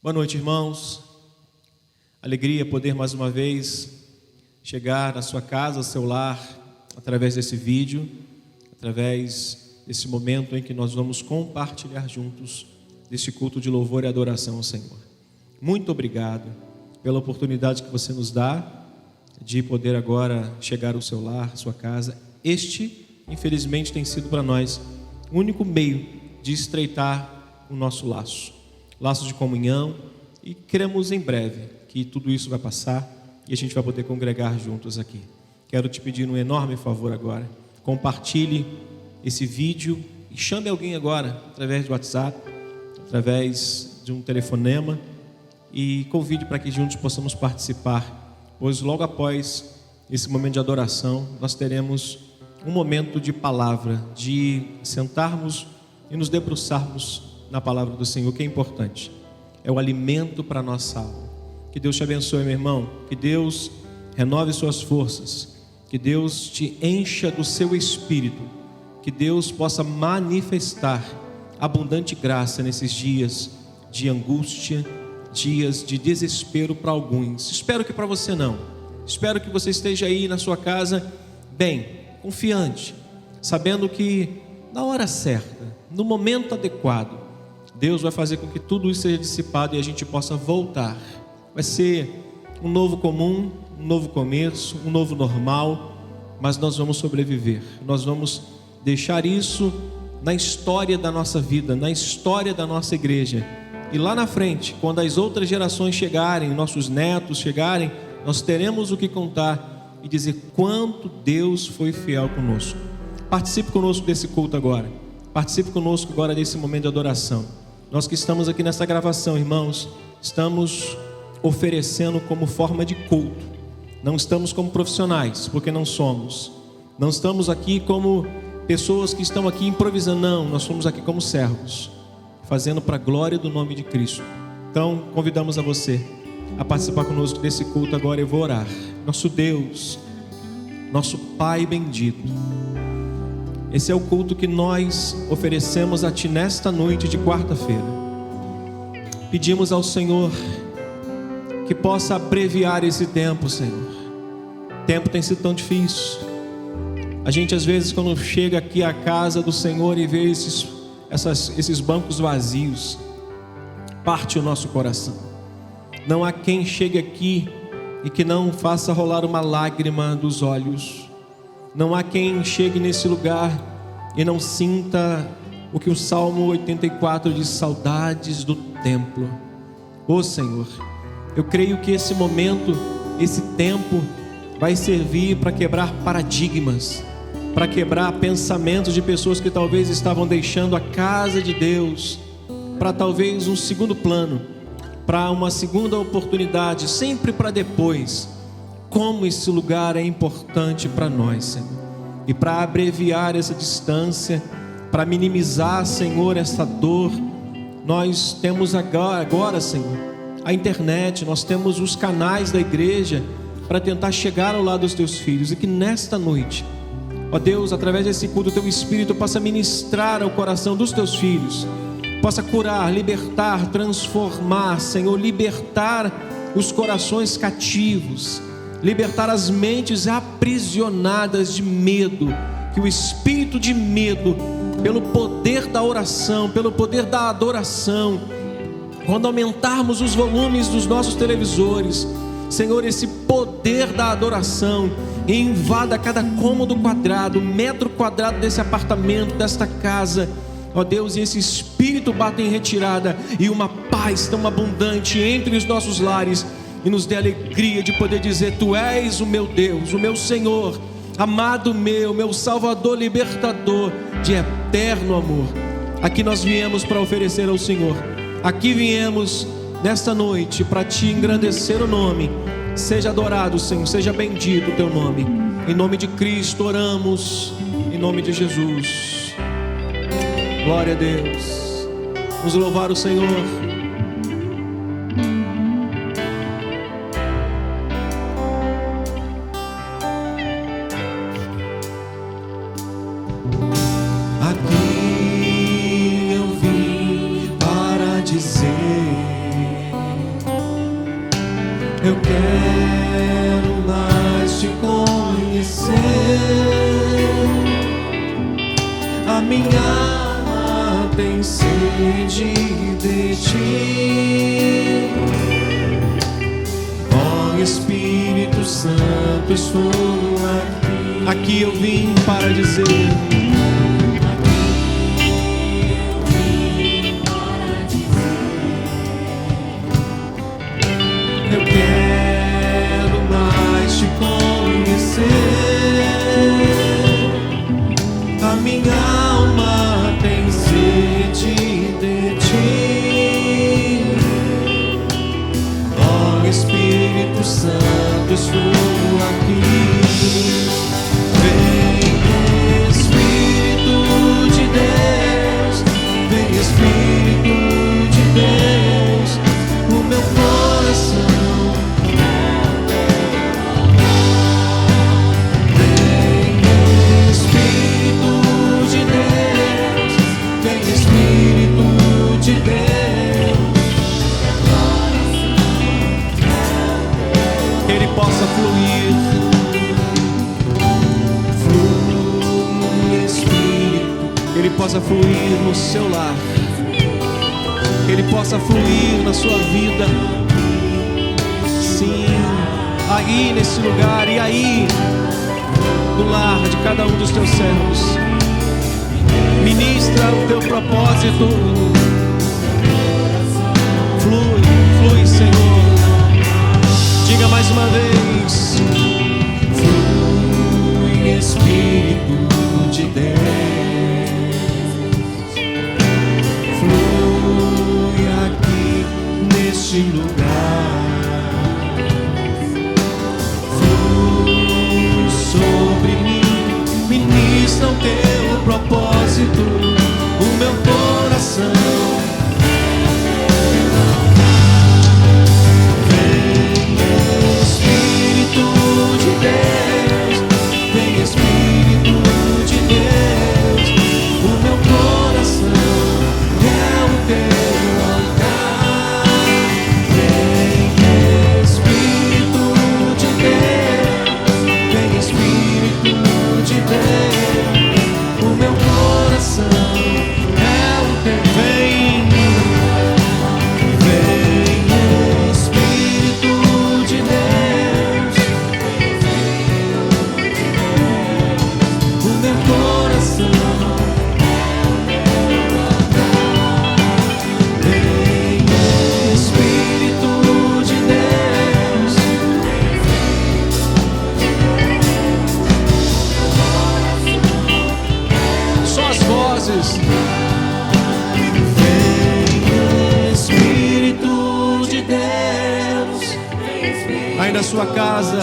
Boa noite, irmãos. Alegria poder mais uma vez chegar na sua casa, ao seu lar, através desse vídeo, através desse momento em que nós vamos compartilhar juntos desse culto de louvor e adoração ao Senhor. Muito obrigado pela oportunidade que você nos dá de poder agora chegar ao seu lar, à sua casa. Este, infelizmente, tem sido para nós o único meio de estreitar o nosso laço de comunhão, e queremos em breve que tudo isso vai passar e a gente vai poder congregar juntos aqui. Quero te pedir um enorme favor agora: compartilhe esse vídeo e chame alguém agora através do WhatsApp, através de um telefonema, e convide para que juntos possamos participar, pois logo após esse momento de adoração nós teremos um momento de palavra, de sentarmos e nos debruçarmos na palavra do Senhor, que é importante, é o alimento para a nossa alma. Que Deus te abençoe, meu irmão, que Deus renove suas forças, que Deus te encha do seu espírito, que Deus possa manifestar abundante graça nesses dias de angústia, dias de desespero para alguns. Espero que para você não. Espero que você esteja aí na sua casa bem, confiante, sabendo que na hora certa, no momento adequado, Deus vai fazer com que tudo isso seja dissipado e a gente possa voltar. Vai ser um novo comum, um novo começo, um novo normal, mas nós vamos sobreviver. Nós vamos deixar isso na história da nossa vida, na história da nossa igreja. E lá na frente, quando as outras gerações chegarem, nossos netos chegarem, nós teremos o que contar e dizer quanto Deus foi fiel conosco. Participe conosco desse culto agora. Participe conosco agora desse momento de adoração. Nós que estamos aqui nessa gravação, irmãos, estamos oferecendo como forma de culto. Não estamos como profissionais, porque não somos. Não estamos aqui como pessoas que estão aqui improvisando, não. Nós somos aqui como servos, fazendo para a glória do nome de Cristo. Então, convidamos a você a participar conosco desse culto agora. Eu vou orar. Nosso Deus, nosso Pai bendito, esse é o culto que nós oferecemos a Ti nesta noite de quarta-feira. Pedimos ao Senhor que possa abreviar esse tempo, Senhor. O tempo tem sido tão difícil. A gente às vezes, quando chega aqui à casa do Senhor e vê esses bancos vazios, parte o nosso coração. Não há quem chegue aqui e que não faça rolar uma lágrima dos olhos. Não há quem chegue nesse lugar e não sinta o que o Salmo 84 diz: saudades do templo. Ô Senhor, eu creio que esse momento, esse tempo vai servir para quebrar paradigmas, para quebrar pensamentos de pessoas que talvez estavam deixando a casa de Deus para talvez um segundo plano, para uma segunda oportunidade, sempre para depois. Como esse lugar é importante para nós, Senhor. E para abreviar essa distância, para minimizar, Senhor, essa dor, nós temos agora, Senhor, a internet, nós temos os canais da igreja para tentar chegar ao lado dos Teus filhos. E que nesta noite, ó Deus, através desse culto, o Teu Espírito possa ministrar ao coração dos Teus filhos, possa curar, libertar, transformar, Senhor, libertar os corações cativos, libertar as mentes aprisionadas de medo, que o espírito de medo, pelo poder da oração, pelo poder da adoração, quando aumentarmos os volumes dos nossos televisores, Senhor, esse poder da adoração invada cada cômodo quadrado, metro quadrado desse apartamento, desta casa, ó Deus, e esse espírito bata em retirada e uma paz tão abundante entre os nossos lares, e nos dê alegria de poder dizer: Tu és o meu Deus, o meu Senhor, amado meu Salvador, libertador, de eterno amor. Aqui nós viemos para oferecer ao Senhor, aqui viemos nesta noite para Te engrandecer o nome. Seja adorado, Senhor, seja bendito o Teu nome. Em nome de Cristo oramos, em nome de Jesus. Glória a Deus. Vamos louvar o Senhor. Aqui eu vim para dizer Eu quero mais te conhecer. A minha alma tem sede de ti. Ó Espírito Santo, estou aqui. Aqui eu vim para dizer. Eu quero mais te conhecer. A minha alma tem sede de ti. Ó Espírito Santo, estou aqui. Vem Espírito de Deus, vem Espírito de Deus. O meu coração possa fluir, flui Espírito, que Ele possa fluir no seu lar, que Ele possa fluir na sua vida, sim, aí nesse lugar e aí no lar de cada um dos teus servos. Ministra o teu propósito, flui Senhor. Diga mais uma vez. Flui Espírito de Deus, flui aqui neste lugar, flui sobre mim, ministra o teu propósito, o meu coração. Aí na sua casa,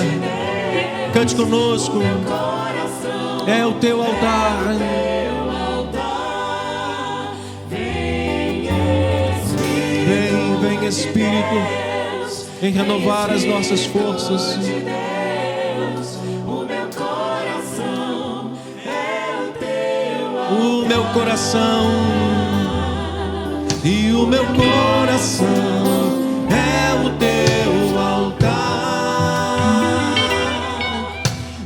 cante conosco. É o teu altar. Vem Espírito, em renovar as nossas forças. O meu coração e o meu coração é o teu altar.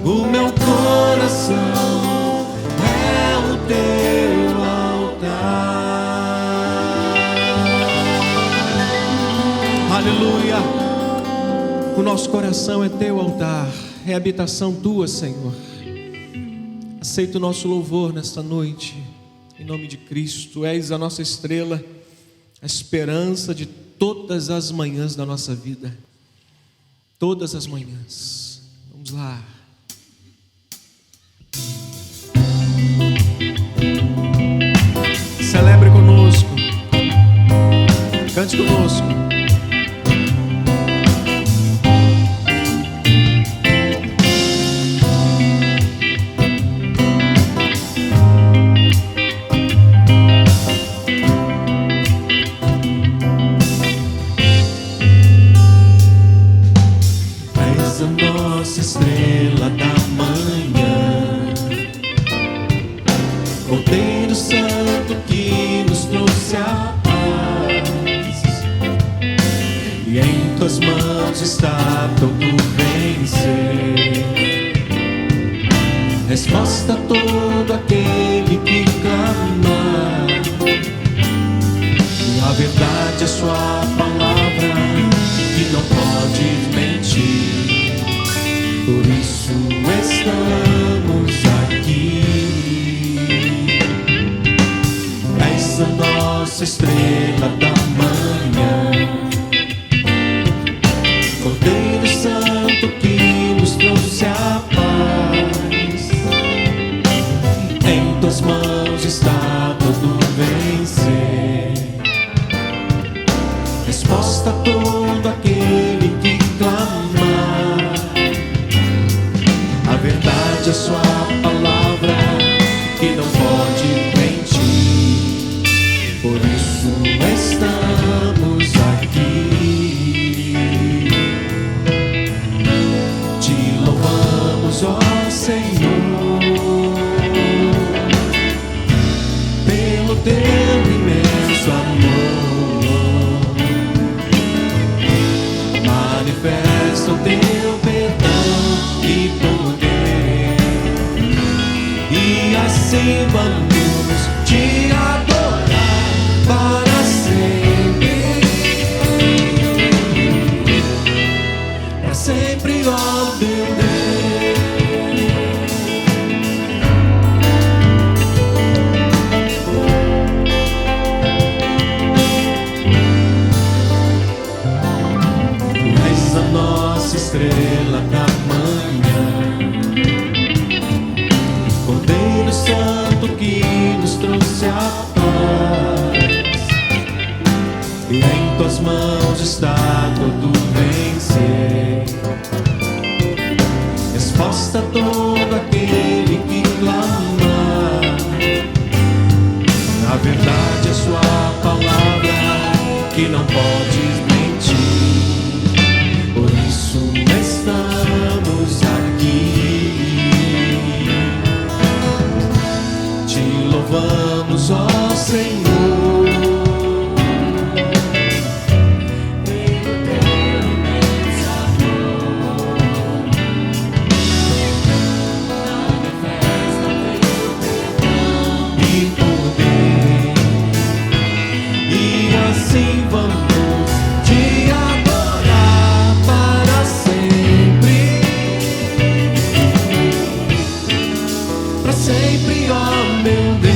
O meu coração é o teu altar. Aleluia. O nosso coração é teu altar, é habitação tua, Senhor. Aceita o nosso louvor nesta noite, em nome de Cristo. És a nossa estrela, a esperança de todas as manhãs da nossa vida. Todas as manhãs. Vamos lá. Celebre conosco. Cante conosco. Estrela da manhã, Cordeiro Santo que nos trouxe a paz, mãos está todo vencer. Resposta a todo aquele que clama. A verdade é sua palavra, que não pode mentir. Por isso estamos aqui. És a nossa estrela da manhã, Cordeiro Santo que nos trouxe a paz. Em tuas mãos está todo vencer. Resposta a todo aquele que clama. A verdade é sua palavra, que não pode mentir. Por isso estamos aqui. Te louvamos, ó Senhor, pelo teu imenso amor. Manifesta o teu perdão e poder, e assim vamos te adorar para sempre. Para sempre, ó meu Deus. Tu és a nossa estrela da manhã, Cordeiro Santo que nos trouxe a paz. E em tuas mãos está todo vencer. Resposta a todo aquele que clama. A verdade é sua palavra, que não podes mentir. Por isso estamos aqui. Te louvamos, ó Senhor, pelo teu imenso amor. Manifesta o teu perdão e poder, e assim vamos te adorar para sempre. Para sempre, ó meu Deus.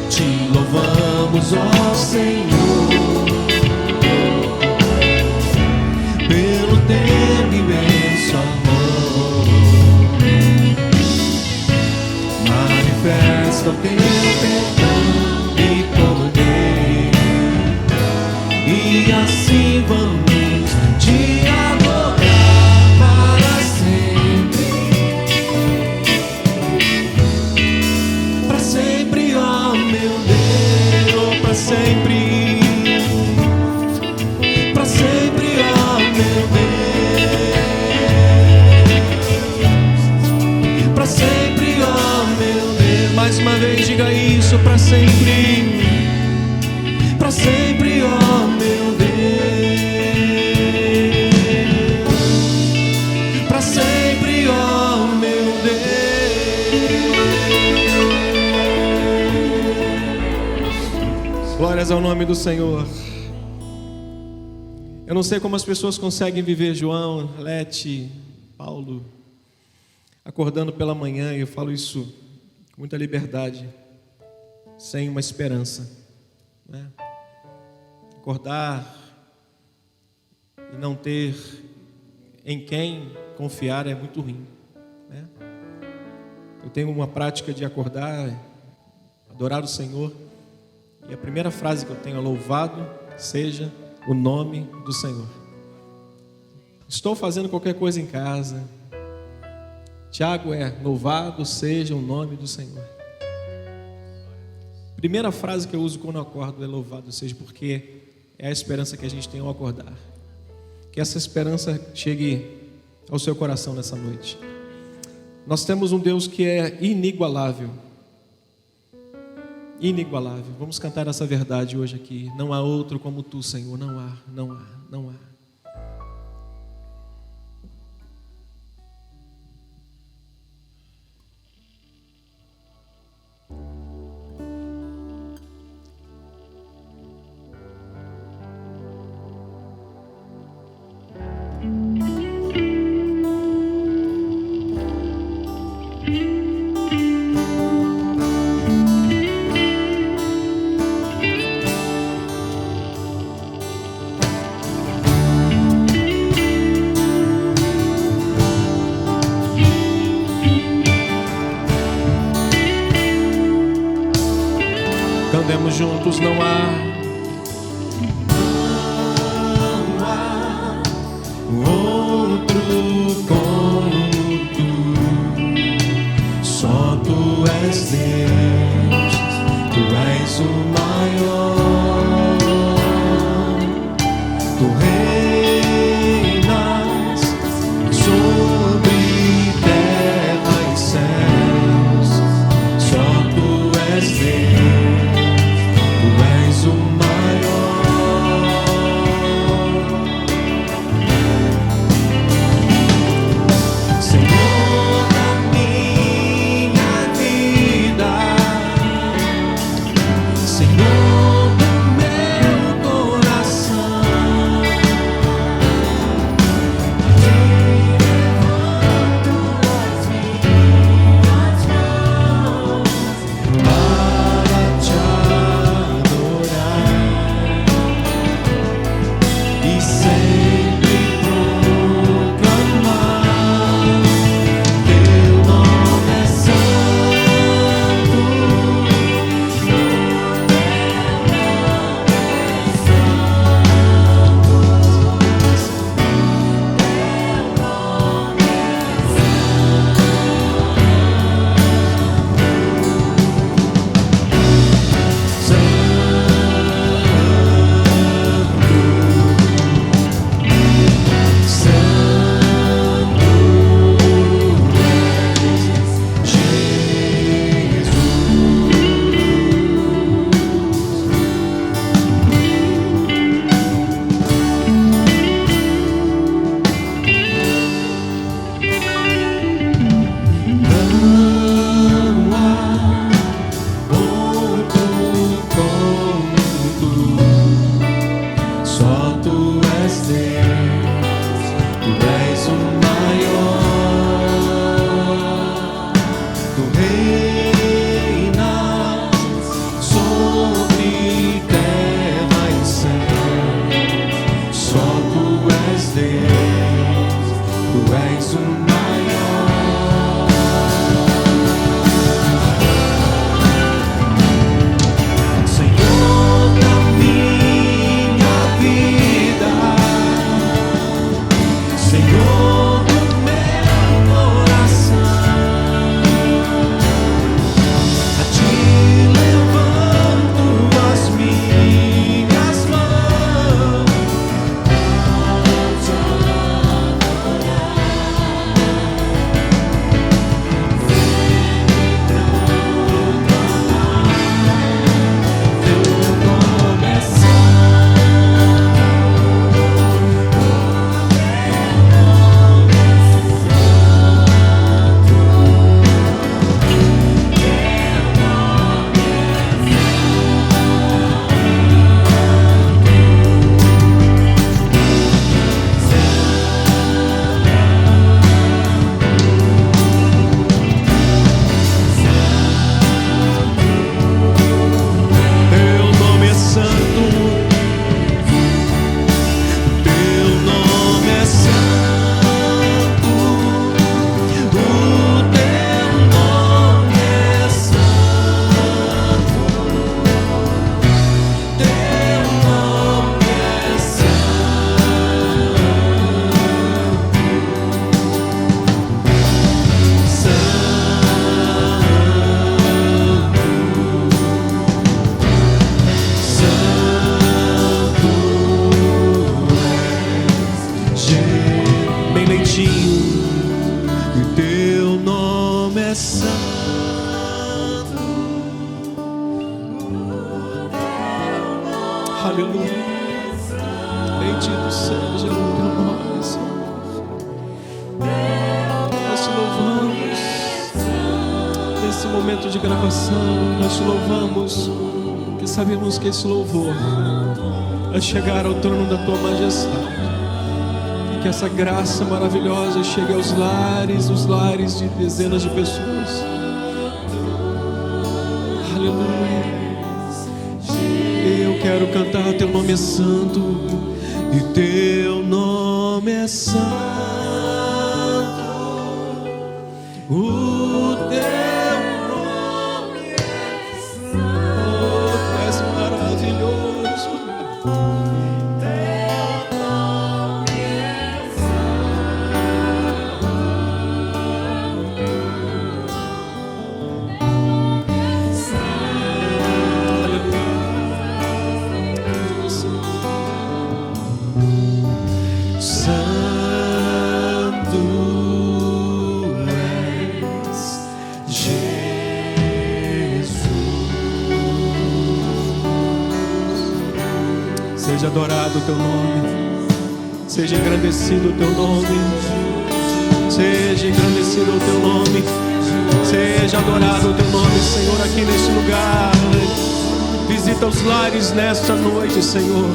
Te louvamos, ó Senhor, pelo teu imenso amor. Manifesta o teu perdão e poder, e assim vamos te adorar para sempre. Para sempre, ó meu Deus, para sempre. Para sempre, ó meu Deus. Para sempre, ó meu Deus. Mais uma vez diga isso, para sempre. Para sempre, ó meu Deus. Para sempre, ó meu Deus. Glórias ao nome do Senhor. Eu não sei como as pessoas conseguem viver, João, Lete, Paulo, acordando pela manhã, e eu falo isso com muita liberdade, sem uma esperança, né? Acordar e não ter em quem confiar é muito ruim, né? Eu tenho uma prática de acordar, adorar o Senhor, e a primeira frase que eu tenho é: louvado seja o nome do Senhor. Estou fazendo qualquer coisa em casa, Tiago é: louvado seja o nome do Senhor. Primeira frase que eu uso quando eu acordo é louvado seja, porque é a esperança que a gente tem ao acordar. Que essa esperança chegue ao seu coração nessa noite. Nós temos um Deus que é inigualável. inigualável. Vamos cantar essa verdade hoje aqui. Não há outro como tu, Senhor. Não há, não há, não há. Cantemos juntos, não há outro como tu, só tu és Deus, tu és o maior, tu reinas sobre terra e céus, só tu és Deus, tu és o maior. Senhor da minha vida, Aleluia. Bendito seja o teu nome, Senhor. Nós te louvamos nesse momento de gravação. Nós te louvamos porque sabemos que esse louvor vai chegar ao trono da tua majestade. E que essa graça maravilhosa chegue aos lares, os lares de dezenas de pessoas. Aleluia. Eu quero cantar, teu nome é santo, e teu nome é santo, o teu nome é santo, oh, tu és maravilhoso, teu nome é Seja adorado o teu nome, seja engrandecido o teu nome, seja engrandecido o teu nome, seja adorado o teu nome, Senhor, aqui neste lugar. Visita os lares nesta noite, Senhor,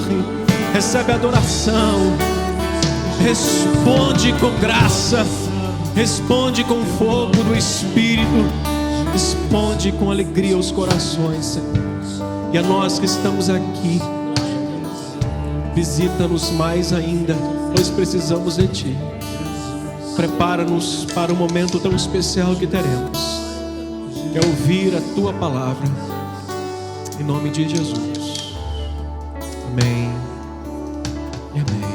recebe a adoração, responde com graça, responde com fogo do Espírito, responde com alegria aos corações, Senhor. E a nós que estamos aqui, visita-nos mais ainda, pois precisamos de Ti. Prepara-nos para o momento tão especial que teremos, que é ouvir a Tua palavra, em nome de Jesus. Amém e amém.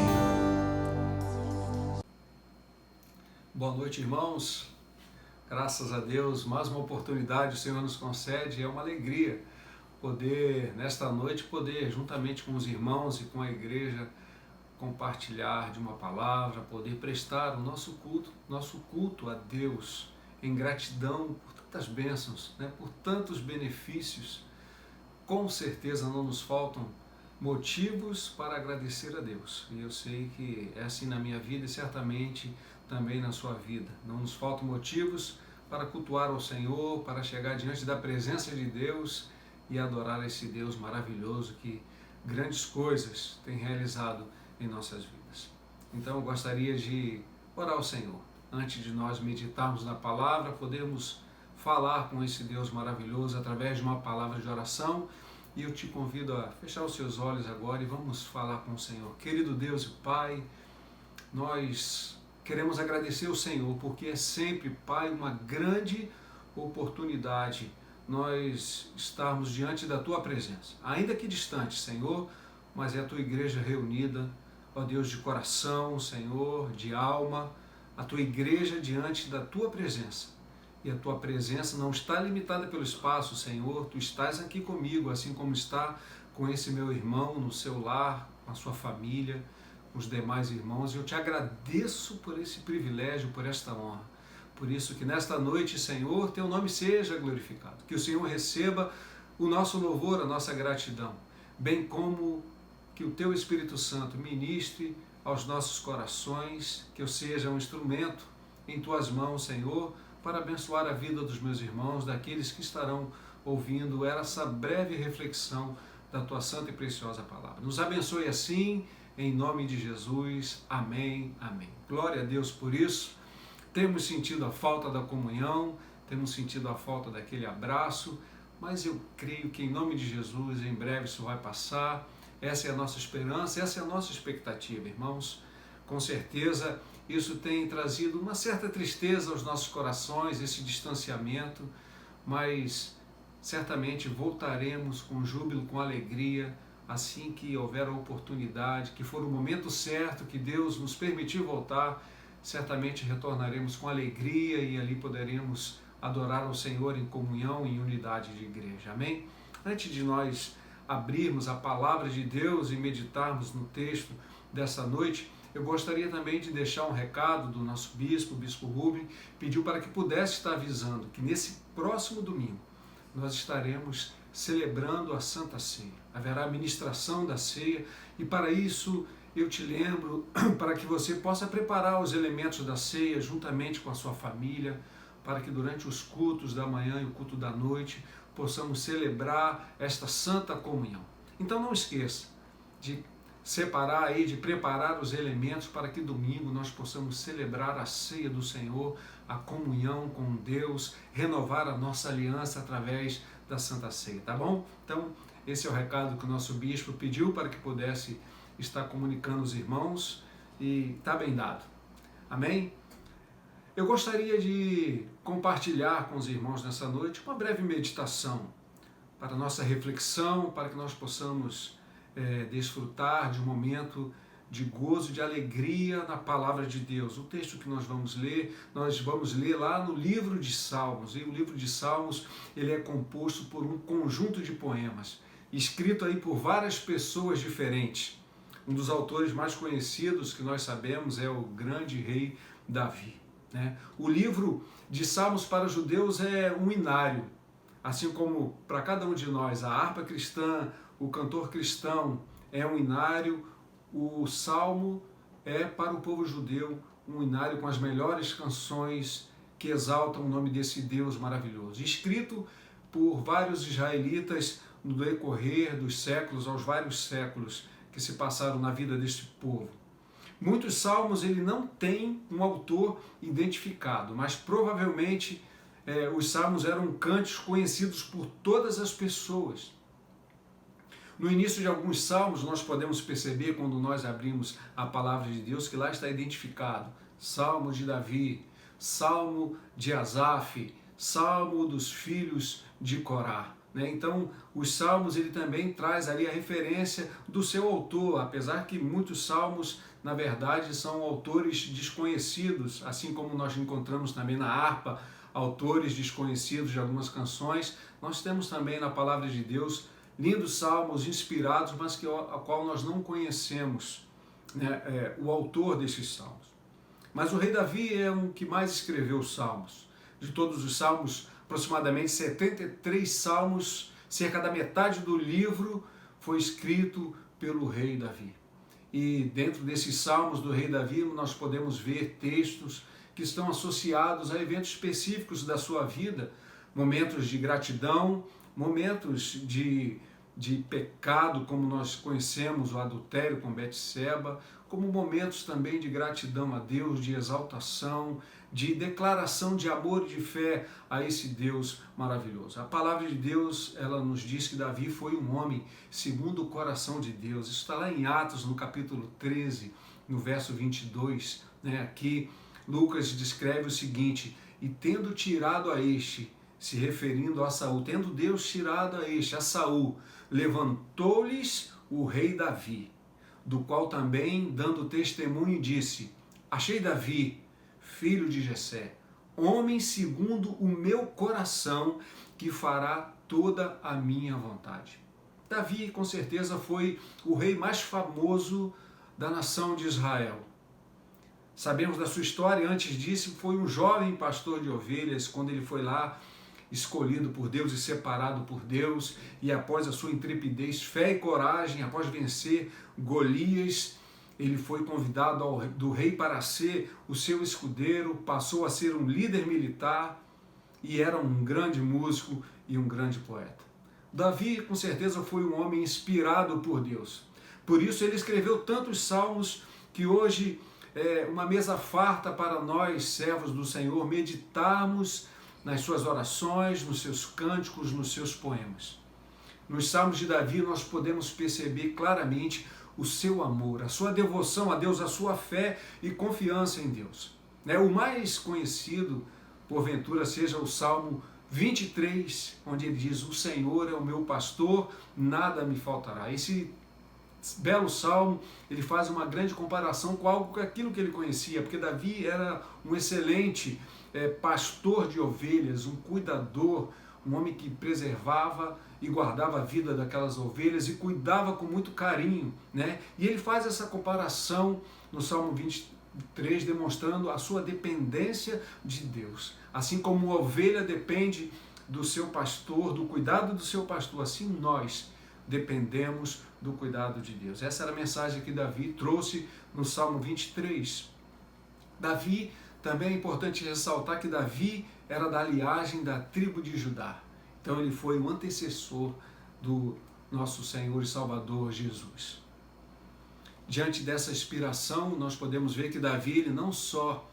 Boa noite, irmãos. Graças a Deus, mais uma oportunidade o Senhor nos concede. É uma alegria poder, nesta noite, poder, juntamente com os irmãos e com a igreja, compartilhar de uma palavra, poder prestar o nosso culto a Deus, em gratidão por tantas bênçãos, por tantos benefícios. Com certeza não nos faltam motivos para agradecer a Deus. E eu sei que é assim na minha vida e certamente também na sua vida. Não nos faltam motivos para cultuar ao Senhor, para chegar diante da presença de Deus e adorar esse Deus maravilhoso que grandes coisas tem realizado em nossas vidas. Então eu gostaria de orar ao Senhor. Antes de nós meditarmos na palavra, podemos falar com esse Deus maravilhoso através de uma palavra de oração. E eu te convido a fechar os seus olhos agora e vamos falar com o Senhor. Querido Deus e Pai, nós queremos agradecer ao Senhor porque é sempre, Pai, uma grande oportunidade nós estarmos diante da Tua presença, ainda que distante, Senhor, mas é a Tua igreja reunida, ó Deus, de coração, Senhor, de alma, a Tua igreja diante da Tua presença. E a Tua presença não está limitada pelo espaço, Senhor, Tu estás aqui comigo, assim como está com esse meu irmão no seu lar, com a sua família, com os demais irmãos, e eu te agradeço por esse privilégio, por esta honra. Por isso que nesta noite, Senhor, Teu nome seja glorificado, que o Senhor receba o nosso louvor, a nossa gratidão, bem como que o Teu Espírito Santo ministre aos nossos corações, que eu seja um instrumento em Tuas mãos, Senhor, para abençoar a vida dos meus irmãos, daqueles que estarão ouvindo essa breve reflexão da Tua santa e preciosa palavra. Nos abençoe assim, em nome de Jesus. Amém, amém. Glória a Deus por isso. Temos sentido a falta da comunhão, temos sentido a falta daquele abraço, mas eu creio que em nome de Jesus, em breve isso vai passar. Essa é a nossa esperança, essa é a nossa expectativa, irmãos. Com certeza isso tem trazido uma certa tristeza aos nossos corações, esse distanciamento, mas certamente voltaremos com júbilo, com alegria, assim que houver a oportunidade, que for o momento certo, que Deus nos permitir voltar, certamente retornaremos com alegria e ali poderemos adorar ao Senhor em comunhão, em unidade de igreja. Amém? Antes de nós abrirmos a palavra de Deus e meditarmos no texto dessa noite, eu gostaria também de deixar um recado do nosso bispo, o bispo Rubem, pediu para que pudesse estar avisando que nesse próximo domingo nós estaremos celebrando a Santa Ceia. Haverá a ministração da ceia e para isso eu te lembro para que você possa preparar os elementos da ceia juntamente com a sua família, para que durante os cultos da manhã e o culto da noite possamos celebrar esta santa comunhão. Então não esqueça de separar aí, de preparar os elementos para que domingo nós possamos celebrar a ceia do Senhor, a comunhão com Deus, renovar a nossa aliança através da Santa Ceia, tá bom? Então, esse é o recado que o nosso bispo pediu para que pudesse estar comunicando aos irmãos e está bem dado. Amém? Eu gostaria de compartilhar com os irmãos nessa noite uma breve meditação para nossa reflexão, para que nós possamos desfrutar de um momento de gozo, de alegria na palavra de Deus. O texto que nós vamos ler lá no livro de Salmos. E o livro de Salmos ele é composto por um conjunto de poemas, escrito aí por várias pessoas diferentes. Um dos autores mais conhecidos que nós sabemos é o grande rei Davi, né? O livro de Salmos para os judeus é um inário, assim como para cada um de nós a harpa cristã, o cantor cristão é um inário, o salmo é para o povo judeu um inário com as melhores canções que exaltam o nome desse Deus maravilhoso, escrito por vários israelitas no decorrer dos séculos, aos vários séculos que se passaram na vida deste povo. Muitos salmos ele não tem um autor identificado, mas provavelmente os salmos eram cânticos conhecidos por todas as pessoas. No início de alguns salmos nós podemos perceber, quando nós abrimos a palavra de Deus, que lá está identificado Salmo de Davi, Salmo de Asaf, Salmo dos filhos de Corá. Então, os salmos ele também traz ali a referência do seu autor, apesar que muitos salmos, na verdade, são autores desconhecidos, assim como nós encontramos também na harpa autores desconhecidos de algumas canções, nós temos também na palavra de Deus lindos salmos inspirados, mas a qual nós não conhecemos, né, o autor desses salmos. Mas o rei Davi é o que mais escreveu os salmos. De todos os salmos, aproximadamente 73 salmos, cerca da metade do livro foi escrito pelo rei Davi. E dentro desses salmos do rei Davi nós podemos ver textos que estão associados a eventos específicos da sua vida, momentos de gratidão, momentos de pecado, como nós conhecemos o adultério com Betseba, como momentos também de gratidão a Deus, de exaltação, de declaração de amor e de fé a esse Deus maravilhoso. A palavra de Deus, ela nos diz que Davi foi um homem segundo o coração de Deus. Isso está lá em Atos, no capítulo 13, no verso 22. Aqui Lucas descreve o seguinte: e tendo tirado a este, se referindo a Saul, tendo Deus tirado a este, a Saul, levantou-lhes o rei Davi, do qual também, dando testemunho, disse: achei Davi, filho de Jessé, homem segundo o meu coração, que fará toda a minha vontade. Davi, com certeza, foi o rei mais famoso da nação de Israel. Sabemos da sua história. Antes disso, foi um jovem pastor de ovelhas, quando ele foi lá escolhido por Deus e separado por Deus, e após a sua intrepidez, fé e coragem, após vencer Golias, ele foi convidado do rei para ser o seu escudeiro, passou a ser um líder militar e era um grande músico e um grande poeta. Davi, com certeza, foi um homem inspirado por Deus. Por isso ele escreveu tantos salmos que hoje é uma mesa farta para nós, servos do Senhor, meditarmos nas suas orações, nos seus cânticos, nos seus poemas. Nos salmos de Davi nós podemos perceber claramente o seu amor, a sua devoção a Deus, a sua fé e confiança em Deus. O mais conhecido, porventura, seja o Salmo 23, onde ele diz: o Senhor é o meu pastor, nada me faltará. Esse belo salmo, ele faz uma grande comparação com aquilo que ele conhecia, porque Davi era um excelente pastor de ovelhas, um cuidador, um homem que preservava e guardava a vida daquelas ovelhas e cuidava com muito carinho, E ele faz essa comparação no Salmo 23, demonstrando a sua dependência de Deus. Assim como a ovelha depende do seu pastor, do cuidado do seu pastor, assim nós dependemos do cuidado de Deus. Essa era a mensagem que Davi trouxe no Salmo 23. Davi, também é importante ressaltar que Davi era da linhagem da tribo de Judá. Então ele foi o antecessor do nosso Senhor e Salvador Jesus. Diante dessa inspiração, nós podemos ver que Davi ele não só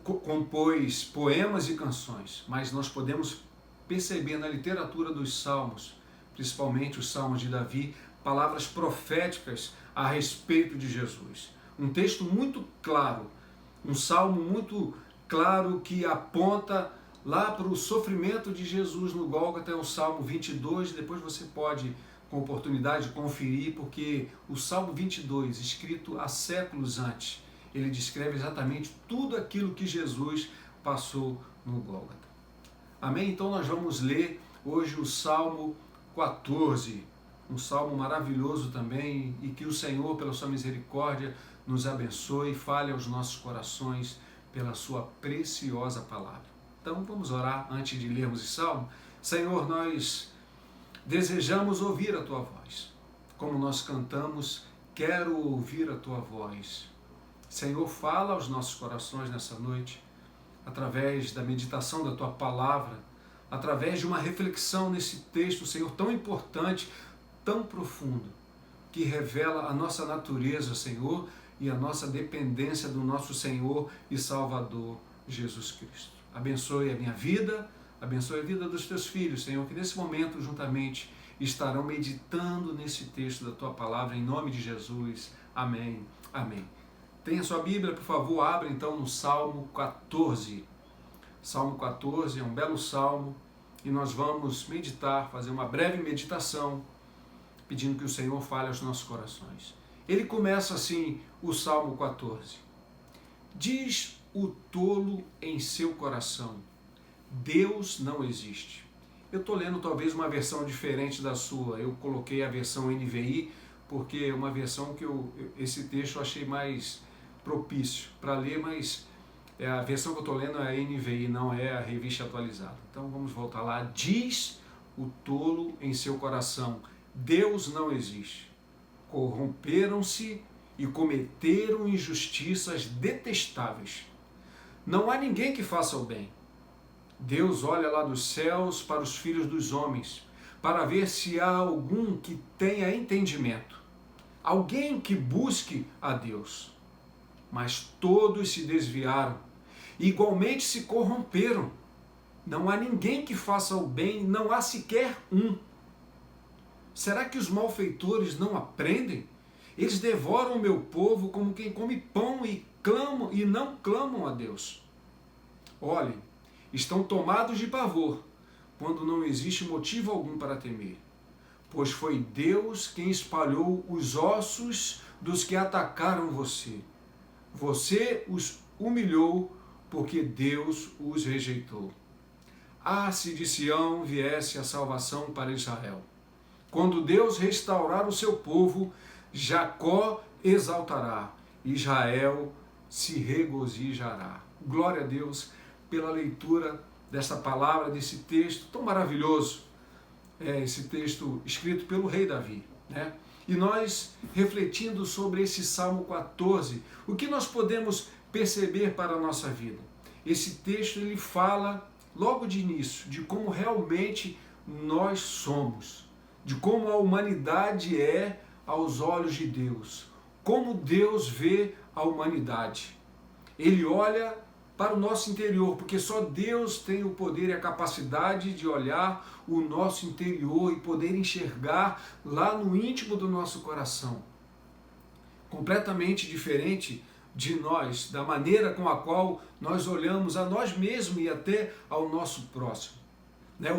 compôs poemas e canções, mas nós podemos perceber na literatura dos salmos, principalmente os salmos de Davi, palavras proféticas a respeito de Jesus. Um texto muito claro, um salmo muito claro que aponta lá para o sofrimento de Jesus no Gólgota, é o Salmo 22, depois você pode, com oportunidade, conferir, porque o Salmo 22, escrito há séculos antes, ele descreve exatamente tudo aquilo que Jesus passou no Gólgota. Amém? Então nós vamos ler hoje o Salmo 14, um salmo maravilhoso também, e que o Senhor, pela sua misericórdia, nos abençoe e fale aos nossos corações pela sua preciosa palavra. Então vamos orar antes de lermos esse salmo. Senhor, nós desejamos ouvir a tua voz. Como nós cantamos, quero ouvir a tua voz. Senhor, fala aos nossos corações nessa noite, através da meditação da tua palavra, através de uma reflexão nesse texto, Senhor, tão importante, tão profundo, que revela a nossa natureza, Senhor, e a nossa dependência do nosso Senhor e Salvador, Jesus Cristo. Abençoe a minha vida, abençoe a vida dos teus filhos, Senhor, que nesse momento, juntamente, estarão meditando nesse texto da tua palavra, em nome de Jesus. Amém. Amém. Tenha sua Bíblia, por favor, abra então no Salmo 14. Salmo 14 é um belo salmo e nós vamos meditar, fazer uma breve meditação, pedindo que o Senhor fale aos nossos corações. Ele começa assim, o Salmo 14. Diz o tolo em seu coração, Deus não existe. Eu estou lendo talvez uma versão diferente da sua, eu coloquei a versão NVI, porque é uma versão que esse texto eu achei mais propício para ler, mas a versão que eu estou lendo é a NVI, não é a revista atualizada. Então vamos voltar lá. Diz o tolo em seu coração, Deus não existe. Corromperam-se e cometeram injustiças detestáveis. Não há ninguém que faça o bem. Deus olha lá dos céus para os filhos dos homens, para ver se há algum que tenha entendimento, alguém que busque a Deus. Mas todos se desviaram, igualmente se corromperam. Não há ninguém que faça o bem, não há sequer um. Será que os malfeitores não aprendem? Eles devoram o meu povo como quem come pão e não clamam a Deus. Olhem, estão tomados de pavor, quando não existe motivo algum para temer. Pois foi Deus quem espalhou os ossos dos que atacaram você. Você os humilhou, porque Deus os rejeitou. Ah, se de Sião viesse a salvação para Israel. Quando Deus restaurar o seu povo, Jacó exaltará, Israel se regozijará. Glória a Deus pela leitura dessa palavra, desse texto tão maravilhoso. Esse texto escrito pelo rei Davi, né? E nós, refletindo sobre esse Salmo 14, o que nós podemos perceber para a nossa vida? Esse texto ele fala, logo de início, de como realmente nós somos, de como a humanidade é aos olhos de Deus, como Deus vê a humanidade. Ele olha para o nosso interior, porque só Deus tem o poder e a capacidade de olhar o nosso interior e poder enxergar lá no íntimo do nosso coração. Completamente diferente de nós, da maneira com a qual nós olhamos a nós mesmos e até ao nosso próximo.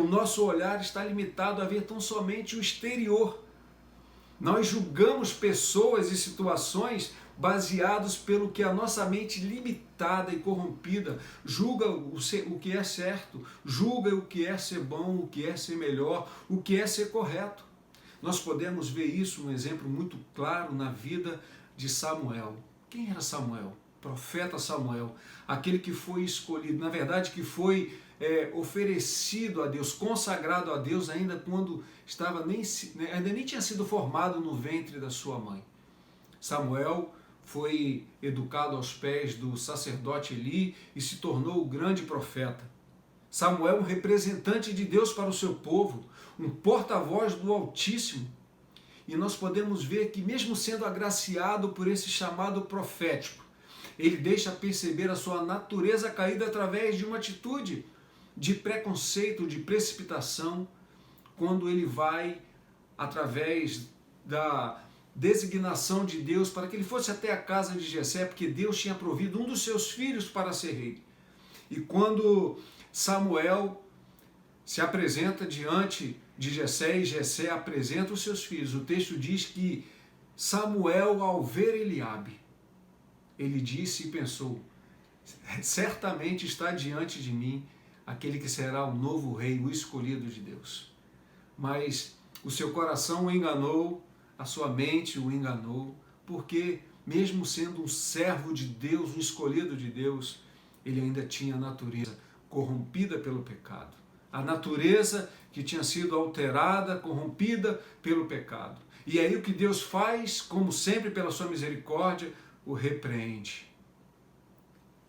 O nosso olhar está limitado a ver tão somente o exterior. Nós julgamos pessoas e situações baseados pelo que a nossa mente limitada e corrompida julga o que é certo, julga o que é ser bom, o que é ser melhor, o que é ser correto. Nós podemos ver isso, um exemplo muito claro na vida de Samuel. Quem era Samuel? Profeta Samuel, aquele que foi escolhido, na verdade que foi oferecido a Deus, consagrado a Deus, ainda quando ainda nem tinha sido formado no ventre da sua mãe. Samuel foi educado aos pés do sacerdote Eli e se tornou o grande profeta. Samuel, um representante de Deus para o seu povo, um porta-voz do Altíssimo. E nós podemos ver que, mesmo sendo agraciado por esse chamado profético, ele deixa perceber a sua natureza caída através de uma atitude de preconceito, de precipitação, quando ele vai, através da designação de Deus, para que ele fosse até a casa de Jessé, porque Deus tinha provido um dos seus filhos para ser rei. E quando Samuel se apresenta diante de Jessé e Jessé apresenta os seus filhos, o texto diz que Samuel, ao ver Eliabe, ele disse e pensou: certamente está diante de mim aquele que será o novo rei, o escolhido de Deus. Mas o seu coração o enganou, a sua mente o enganou, porque mesmo sendo um servo de Deus, um escolhido de Deus, ele ainda tinha a natureza corrompida pelo pecado. A natureza que tinha sido alterada, corrompida pelo pecado. E aí o que Deus faz, como sempre pela sua misericórdia, o repreende.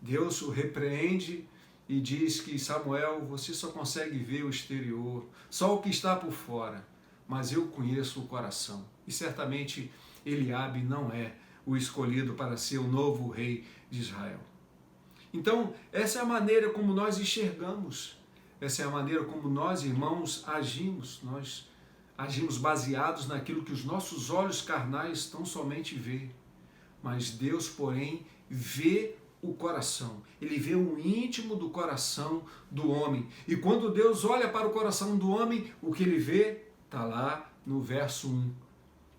Deus o repreende e diz que: Samuel, você só consegue ver o exterior, só o que está por fora, mas eu conheço o coração. E certamente Eliabe não é o escolhido para ser o novo rei de Israel. Então, essa é a maneira como nós enxergamos, essa é a maneira como nós, irmãos, agimos. Nós agimos baseados naquilo que os nossos olhos carnais tão somente vê. Mas Deus, porém, vê o coração. Ele vê o íntimo do coração do homem. E quando Deus olha para o coração do homem, o que ele vê está lá no verso 1.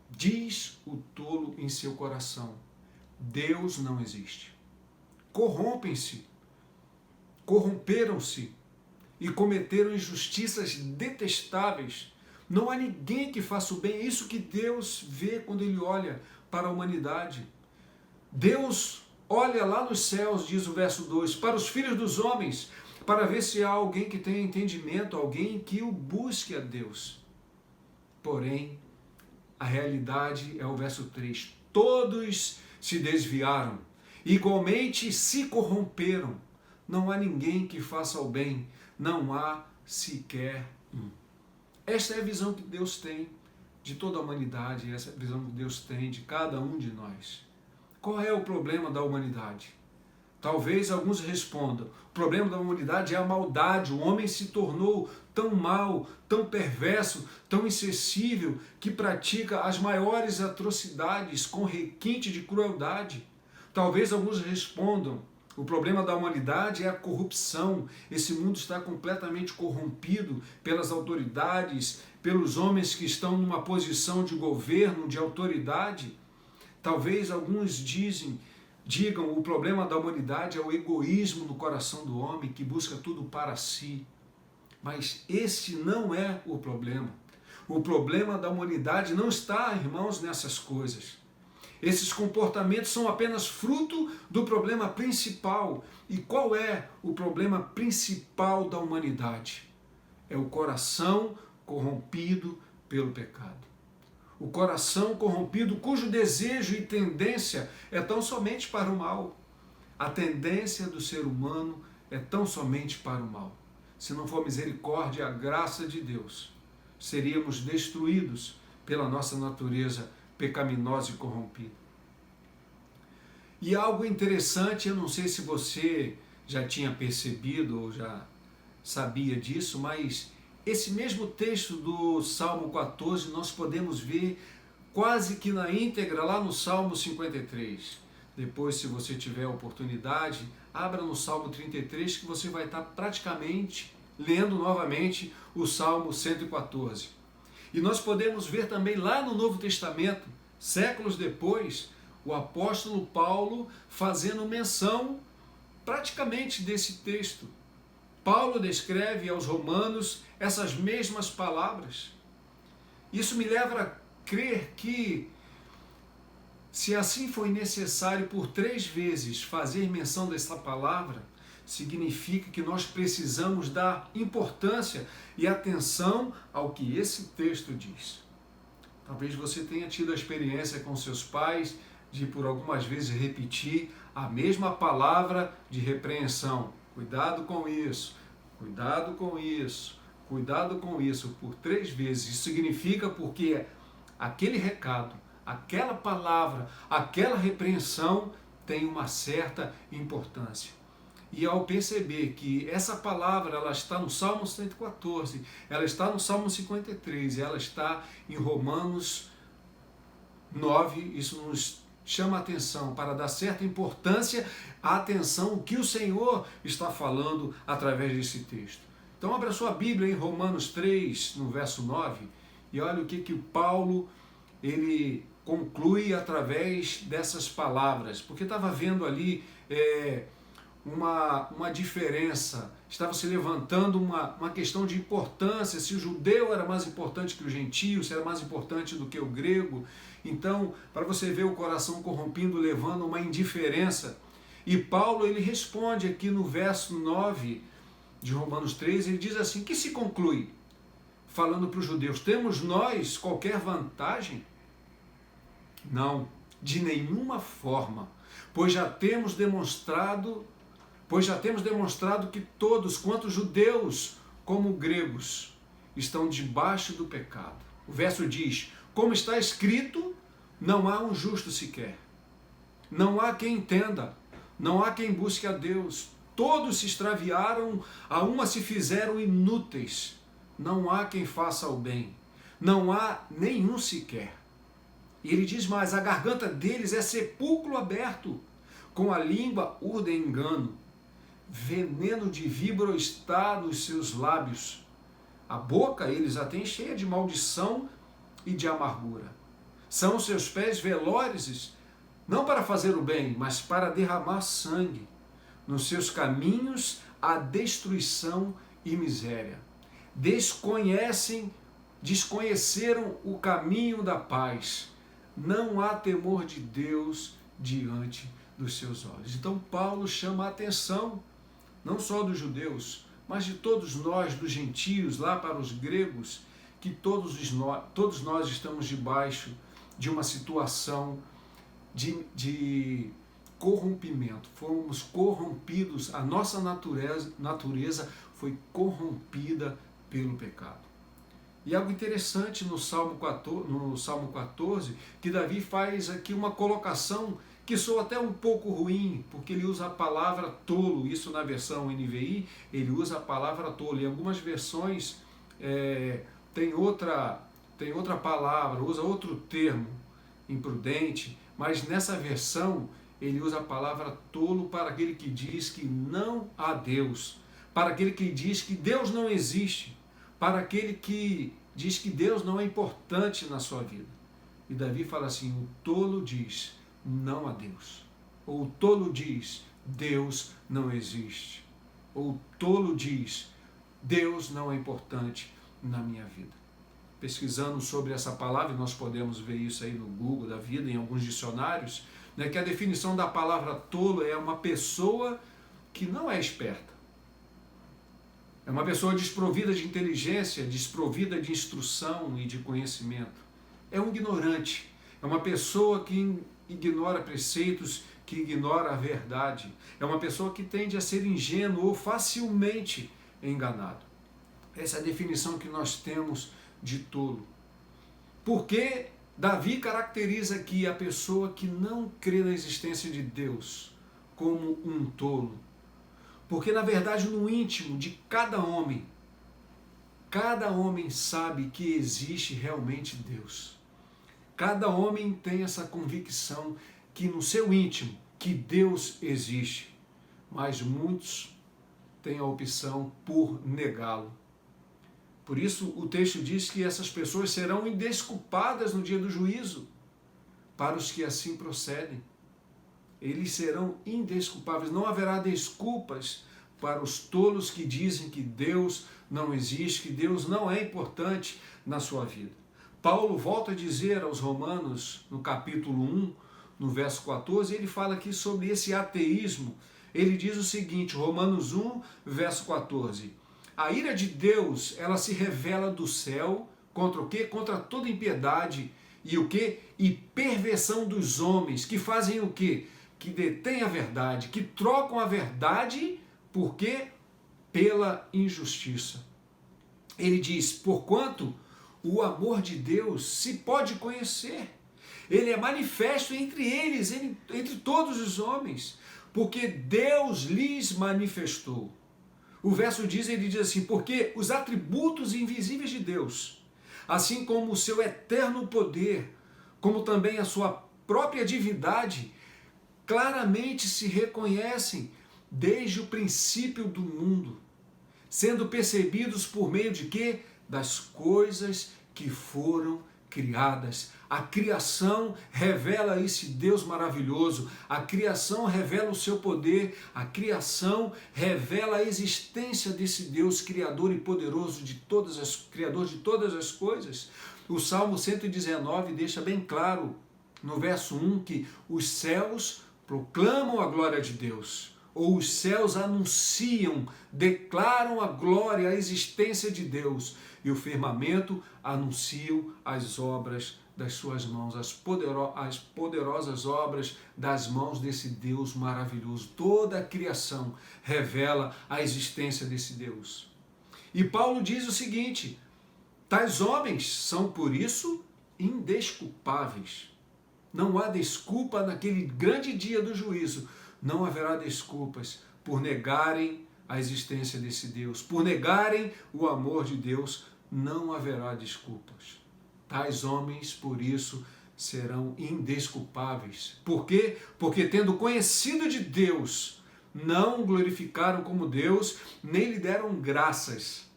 Diz o tolo em seu coração: Deus não existe. Corromperam-se e cometeram injustiças detestáveis. Não há ninguém que faça o bem. É isso que Deus vê quando ele olha para a humanidade. Deus olha lá nos céus, diz o verso 2, para os filhos dos homens, para ver se há alguém que tenha entendimento, alguém que o busque a Deus. Porém, a realidade é o verso 3. Todos se desviaram, igualmente se corromperam. Não há ninguém que faça o bem, não há sequer um. Esta é a visão que Deus tem de toda a humanidade, essa é a visão que Deus tem de cada um de nós. Qual é o problema da humanidade? Talvez alguns respondam: o problema da humanidade é a maldade. O homem se tornou tão mau, tão perverso, tão insensível, que pratica as maiores atrocidades com requinte de crueldade. Talvez alguns respondam: o problema da humanidade é a corrupção. Esse mundo está completamente corrompido pelas autoridades, pelos homens que estão numa posição de governo, de autoridade. Talvez alguns digam: o problema da humanidade é o egoísmo no coração do homem, que busca tudo para si. Mas esse não é o problema. O problema da humanidade não está, irmãos, nessas coisas. Esses comportamentos são apenas fruto do problema principal. E qual é o problema principal da humanidade? É o coração corrompido pelo pecado. O coração corrompido, cujo desejo e tendência é tão somente para o mal. A tendência do ser humano é tão somente para o mal. Se não for misericórdia e a graça de Deus, seríamos destruídos pela nossa natureza pecaminosa e corrompida. E algo interessante, eu não sei se você já tinha percebido ou já sabia disso, mas esse mesmo texto do Salmo 14 nós podemos ver quase que na íntegra lá no Salmo 53. Depois, se você tiver a oportunidade, abra no Salmo 33 que você vai estar praticamente lendo novamente o Salmo 114. E nós podemos ver também lá no Novo Testamento, séculos depois, o apóstolo Paulo fazendo menção praticamente desse texto. Paulo descreve aos romanos essas mesmas palavras. Isso me leva a crer que, se assim foi necessário por 3 vezes fazer menção dessa palavra, significa que nós precisamos dar importância e atenção ao que esse texto diz. Talvez você tenha tido a experiência com seus pais de por algumas vezes repetir a mesma palavra de repreensão. Cuidado com isso, cuidado com isso, cuidado com isso, por 3 vezes. Isso significa porque aquele recado, aquela palavra, aquela repreensão tem uma certa importância. E ao perceber que essa palavra ela está no Salmo 114, ela está no Salmo 53, ela está em Romanos 9, isso nos chama a atenção para dar certa importância à atenção que o Senhor está falando através desse texto. Então abra sua Bíblia em Romanos 3, no verso 9, e olha o que Paulo ele conclui através dessas palavras, porque estava vendo ali uma diferença, estava se levantando uma questão de importância, se o judeu era mais importante que o gentio, se era mais importante do que o grego. Então, para você ver o coração corrompido levando uma indiferença, e Paulo ele responde aqui no verso 9 de Romanos 3, ele diz assim, que se conclui, falando para os judeus, temos nós qualquer vantagem? Não, de nenhuma forma, pois já temos demonstrado que todos, quanto judeus como gregos, estão debaixo do pecado. O verso diz, como está escrito, não há um justo sequer, não há quem entenda, não há quem busque a Deus, todos se extraviaram, a uma se fizeram inúteis, não há quem faça o bem, não há nenhum sequer. E ele diz mais, a garganta deles é sepulcro aberto, com a língua urdem engano, veneno de víbora está nos seus lábios, a boca eles a têm cheia de maldição e de amargura. São os seus pés velozes, não para fazer o bem, mas para derramar sangue. Nos seus caminhos há destruição e miséria. Desconheceram o caminho da paz. Não há temor de Deus diante dos seus olhos. Então Paulo chama a atenção, não só dos judeus, mas de todos nós, dos gentios, lá para os gregos, que todos nós estamos debaixo de uma situação de corrompimento. Fomos corrompidos, a nossa natureza foi corrompida pelo pecado. E algo interessante no Salmo 14, que Davi faz aqui uma colocação que soa até um pouco ruim, porque ele usa a palavra tolo, isso na versão NVI, ele usa a palavra tolo. Em algumas versões tem outra palavra, usa outro termo, imprudente, mas nessa versão ele usa a palavra tolo para aquele que diz que não há Deus, para aquele que diz que Deus não existe, para aquele que diz que Deus não é importante na sua vida. E Davi fala assim, o tolo diz, não há Deus. Ou o tolo diz, Deus não existe. Ou o tolo diz, Deus não é importante na minha vida. Pesquisando sobre essa palavra, nós podemos ver isso aí no Google da vida, em alguns dicionários, né, que a definição da palavra tolo é uma pessoa que não é esperta. É uma pessoa desprovida de inteligência, desprovida de instrução e de conhecimento. É um ignorante, é uma pessoa que ignora preceitos, que ignora a verdade. É uma pessoa que tende a ser ingênuo ou facilmente enganado. Essa é a definição que nós temos de tolo. Porque Davi caracteriza aqui a pessoa que não crê na existência de Deus como um tolo. Porque, na verdade, no íntimo de cada homem sabe que existe realmente Deus. Cada homem tem essa convicção que no seu íntimo, que Deus existe. Mas muitos têm a opção por negá-lo. Por isso, o texto diz que essas pessoas serão indesculpadas no dia do juízo, para os que assim procedem. Eles serão indesculpáveis, não haverá desculpas para os tolos que dizem que Deus não existe, que Deus não é importante na sua vida. Paulo volta a dizer aos Romanos, no capítulo 1, no verso 14, ele fala aqui sobre esse ateísmo, ele diz o seguinte, Romanos 1, verso 14. A ira de Deus, ela se revela do céu contra o quê? Contra toda impiedade e o quê? E perversão dos homens, que fazem o quê? Que detêm a verdade, que trocam a verdade, por quê? Pela injustiça. Ele diz, porquanto o amor de Deus se pode conhecer. Ele é manifesto entre eles, entre todos os homens, porque Deus lhes manifestou. O verso diz, ele diz assim, porque os atributos invisíveis de Deus, assim como o seu eterno poder, como também a sua própria divindade, claramente se reconhecem desde o princípio do mundo, sendo percebidos por meio de quê? Das coisas que foram criadas. A criação revela esse Deus maravilhoso, a criação revela o seu poder, a criação revela a existência desse Deus criador e poderoso criador de todas as coisas. O Salmo 119 deixa bem claro, no verso 1, que os céus proclamam a glória de Deus, ou os céus anunciam, declaram a glória, a existência de Deus, e o firmamento anunciam as obras das suas mãos, as poderosas obras das mãos desse Deus maravilhoso. Toda a criação revela a existência desse Deus. E Paulo diz o seguinte, tais homens são por isso indesculpáveis. Não há desculpa naquele grande dia do juízo, não haverá desculpas por negarem a existência desse Deus, por negarem o amor de Deus, não haverá desculpas. Tais homens, por isso, serão indesculpáveis. Por quê? Porque tendo conhecido de Deus, não o glorificaram como Deus, nem lhe deram graças.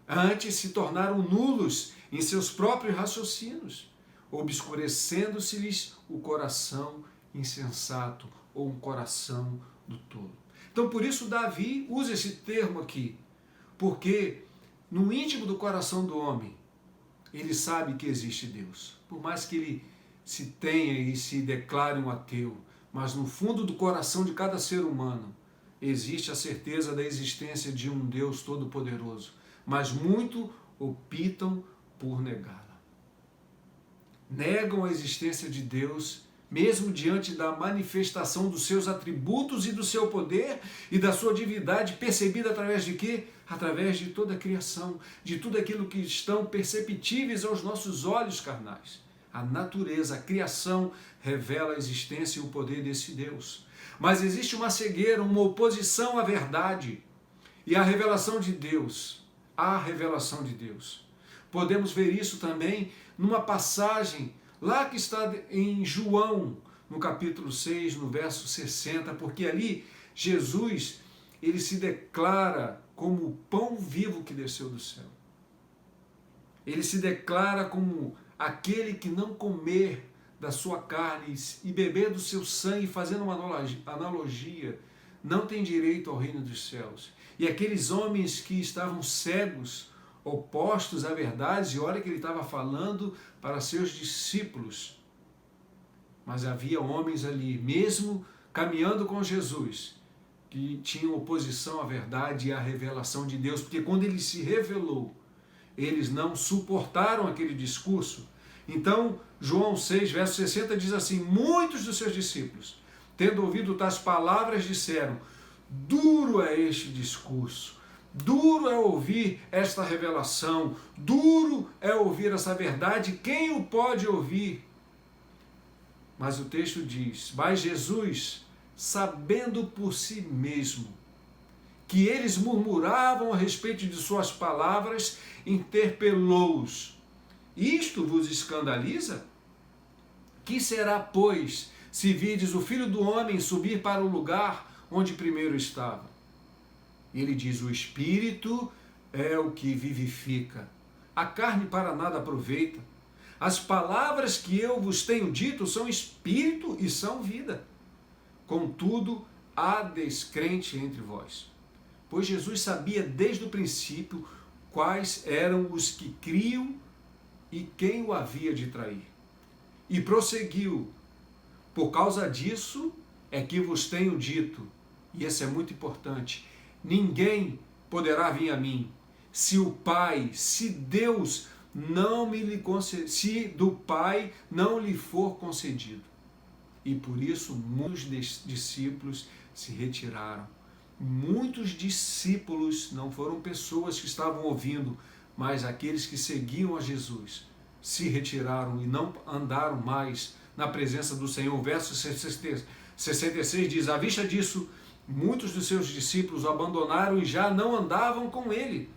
Antes se tornaram nulos em seus próprios raciocínios, obscurecendo-se-lhes o coração insensato, ou um coração do tolo. Então, por isso, Davi usa esse termo aqui, porque no íntimo do coração do homem, ele sabe que existe Deus. Por mais que ele se tenha e se declare um ateu, mas no fundo do coração de cada ser humano, existe a certeza da existência de um Deus todo-poderoso, mas muito optam por negá-la. Negam a existência de Deus, mesmo diante da manifestação dos seus atributos e do seu poder e da sua divindade, percebida através de quê? Através de toda a criação, de tudo aquilo que estão perceptíveis aos nossos olhos carnais. A natureza, a criação revela a existência e o poder desse Deus. Mas existe uma cegueira, uma oposição à verdade e à revelação de Deus. A revelação de Deus. Podemos ver isso também numa passagem lá que está em João, no capítulo 6, no verso 60, porque ali Jesus, ele se declara como o pão vivo que desceu do céu. Ele se declara como aquele que não comer da sua carne e beber do seu sangue, fazendo uma analogia, não tem direito ao reino dos céus. E aqueles homens que estavam cegos, opostos à verdade, e olha que ele estava falando para seus discípulos, mas havia homens ali, mesmo caminhando com Jesus, que tinham oposição à verdade e à revelação de Deus, porque quando ele se revelou, eles não suportaram aquele discurso. Então, João 6, verso 60 diz assim, muitos dos seus discípulos, tendo ouvido tais palavras, disseram, duro é este discurso, duro é ouvir esta revelação, duro é ouvir essa verdade, quem o pode ouvir? Mas o texto diz, mas Jesus, sabendo por si mesmo que eles murmuravam a respeito de suas palavras, interpelou-os. Isto vos escandaliza? Que será, pois, se virdes o Filho do Homem subir para o lugar onde primeiro estava? Ele diz, o Espírito é o que vivifica, a carne para nada aproveita. As palavras que eu vos tenho dito são Espírito e são vida. Contudo, há descrente entre vós. Pois Jesus sabia desde o princípio quais eram os que criam e quem o havia de trair. E prosseguiu, por causa disso é que vos tenho dito, e esse é muito importante, ninguém poderá vir a mim se o Pai, se Deus não me lhe se do Pai não lhe for concedido. E por isso muitos discípulos se retiraram. Muitos discípulos não foram pessoas que estavam ouvindo, mas aqueles que seguiam a Jesus se retiraram e não andaram mais na presença do Senhor. O verso 66 diz: à vista disso, muitos dos seus discípulos o abandonaram e já não andavam com ele.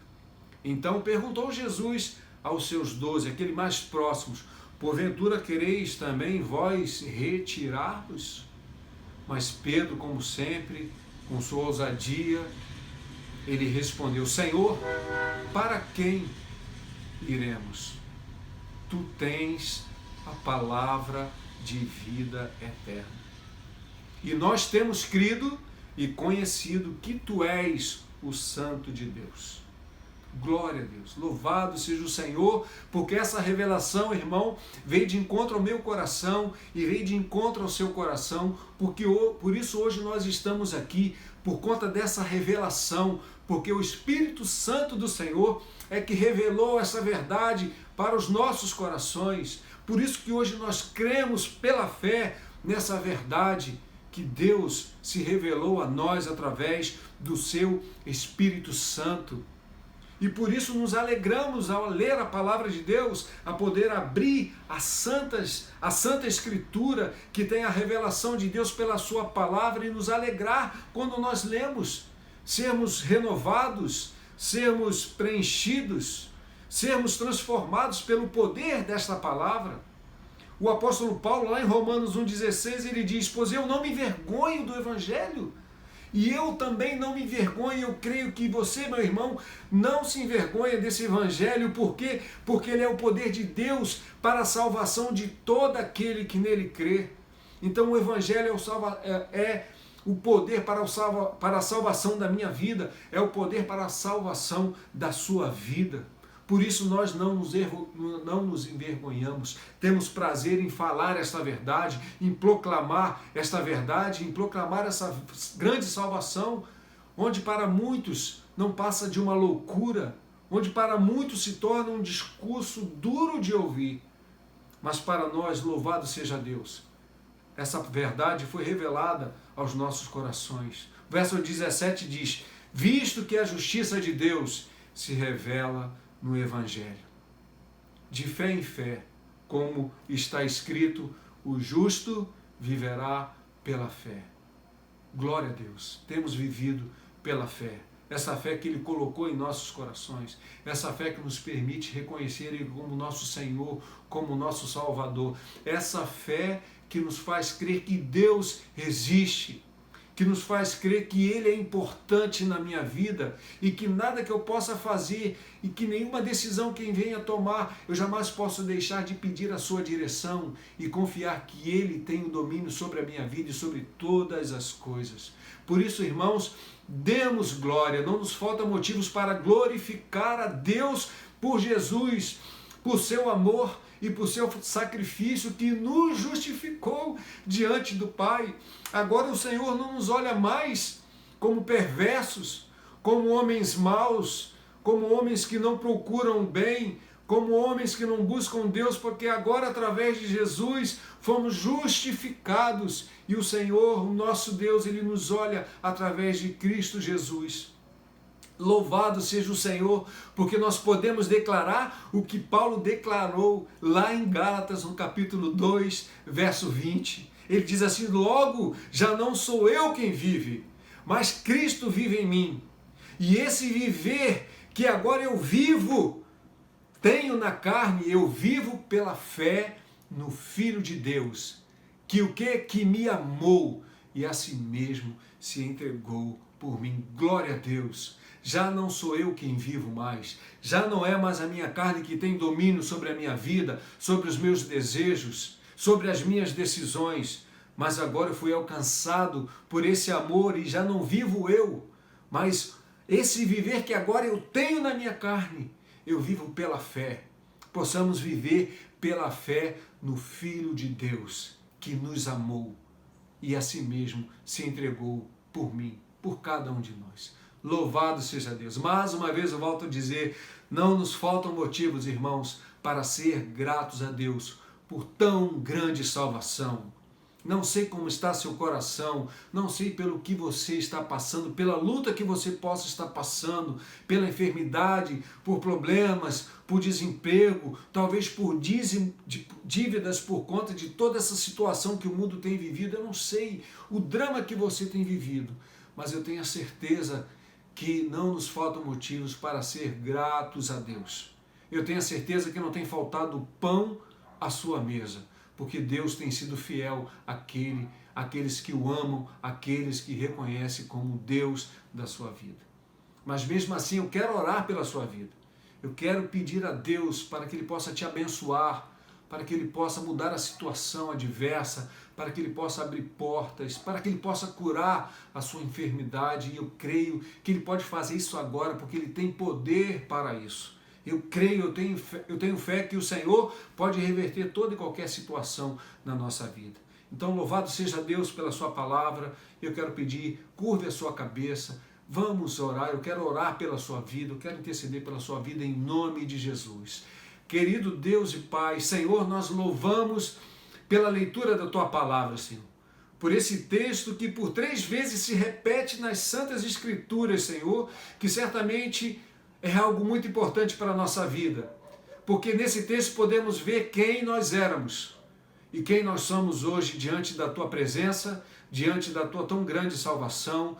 Então perguntou Jesus aos seus 12, aqueles mais próximos: porventura quereis também vós retirar-vos? Mas Pedro, como sempre, com sua ousadia, ele respondeu: Senhor, para quem iremos? Tu tens a palavra de vida eterna. E nós temos crido e conhecido que tu és o Santo de Deus. Glória a Deus, louvado seja o Senhor, porque essa revelação, irmão, veio de encontro ao meu coração e veio de encontro ao seu coração, porque por isso hoje nós estamos aqui, por conta dessa revelação, porque o Espírito Santo do Senhor é que revelou essa verdade para os nossos corações. Por isso que hoje nós cremos pela fé nessa verdade que Deus se revelou a nós através do seu Espírito Santo. E por isso nos alegramos ao ler a palavra de Deus, a poder abrir a Santa Escritura, que tem a revelação de Deus pela sua palavra, e nos alegrar quando nós lemos, sermos renovados, sermos preenchidos, sermos transformados pelo poder desta palavra. O apóstolo Paulo, lá em Romanos 1,16, ele diz: pois eu não me envergonho do Evangelho. E eu também não me envergonho, eu creio que você, meu irmão, não se envergonha desse Evangelho. Por quê? Porque ele é o poder de Deus para a salvação de todo aquele que nele crê. Então o Evangelho é o poder para a salvação da minha vida, é o poder para a salvação da sua vida. Por isso nós não nos envergonhamos, temos prazer em falar esta verdade, em proclamar esta verdade, em proclamar essa grande salvação, onde para muitos não passa de uma loucura, onde para muitos se torna um discurso duro de ouvir, mas para nós, louvado seja Deus, essa verdade foi revelada aos nossos corações. O verso 17 diz: visto que a justiça de Deus se revela no Evangelho. De fé em fé, como está escrito, o justo viverá pela fé. Glória a Deus, temos vivido pela fé. Essa fé que Ele colocou em nossos corações, essa fé que nos permite reconhecer Ele como nosso Senhor, como nosso Salvador, essa fé que nos faz crer que Deus existe, que nos faz crer que Ele é importante na minha vida e que nada que eu possa fazer e que nenhuma decisão que venha tomar, eu jamais posso deixar de pedir a sua direção e confiar que Ele tem o domínio sobre a minha vida e sobre todas as coisas. Por isso, irmãos, demos glória, não nos falta motivos para glorificar a Deus por Jesus, por seu amor e por seu sacrifício que nos justificou diante do Pai. Agora o Senhor não nos olha mais como perversos, como homens maus, como homens que não procuram o bem, como homens que não buscam Deus, porque agora através de Jesus fomos justificados e o Senhor, o nosso Deus, Ele nos olha através de Cristo Jesus. Louvado seja o Senhor, porque nós podemos declarar o que Paulo declarou lá em Gálatas, no capítulo 2, verso 20. Ele diz assim: logo, já não sou eu quem vive, mas Cristo vive em mim. E esse viver que agora eu vivo, tenho na carne, eu vivo pela fé no Filho de Deus, que o que? Que me amou e a si mesmo se entregou por mim. Glória a Deus! Já não sou eu quem vivo mais, já não é mais a minha carne que tem domínio sobre a minha vida, sobre os meus desejos, sobre as minhas decisões, mas agora eu fui alcançado por esse amor e já não vivo eu, mas esse viver que agora eu tenho na minha carne, eu vivo pela fé. Possamos viver pela fé no Filho de Deus, que nos amou e a si mesmo se entregou por mim, por cada um de nós. Louvado seja Deus. Mais uma vez eu volto a dizer, não nos faltam motivos, irmãos, para ser gratos a Deus por tão grande salvação. Não sei como está seu coração, não sei pelo que você está passando, pela luta que você possa estar passando, pela enfermidade, por problemas, por desemprego, talvez por dívidas por conta de toda essa situação que o mundo tem vivido. Eu não sei o drama que você tem vivido, mas eu tenho a certeza que não nos faltam motivos para ser gratos a Deus. Eu tenho a certeza que não tem faltado pão à sua mesa, porque Deus tem sido fiel àqueles que o amam, àqueles que reconhecem como Deus da sua vida. Mas mesmo assim eu quero orar pela sua vida. Eu quero pedir a Deus para que Ele possa te abençoar, para que Ele possa mudar a situação adversa, para que Ele possa abrir portas, para que Ele possa curar a sua enfermidade. E eu creio que Ele pode fazer isso agora, porque Ele tem poder para isso. Eu creio, eu tenho fé que o Senhor pode reverter toda e qualquer situação na nossa vida. Então, louvado seja Deus pela sua palavra. Eu quero pedir, curve a sua cabeça, vamos orar. Eu quero orar pela sua vida, eu quero interceder pela sua vida em nome de Jesus. Querido Deus e Pai, Senhor, nós louvamos pela leitura da tua palavra, Senhor. Por esse texto que por 3 vezes se repete nas Santas Escrituras, Senhor, que certamente é algo muito importante para a nossa vida, porque nesse texto podemos ver quem nós éramos e quem nós somos hoje diante da Tua presença, diante da Tua tão grande salvação,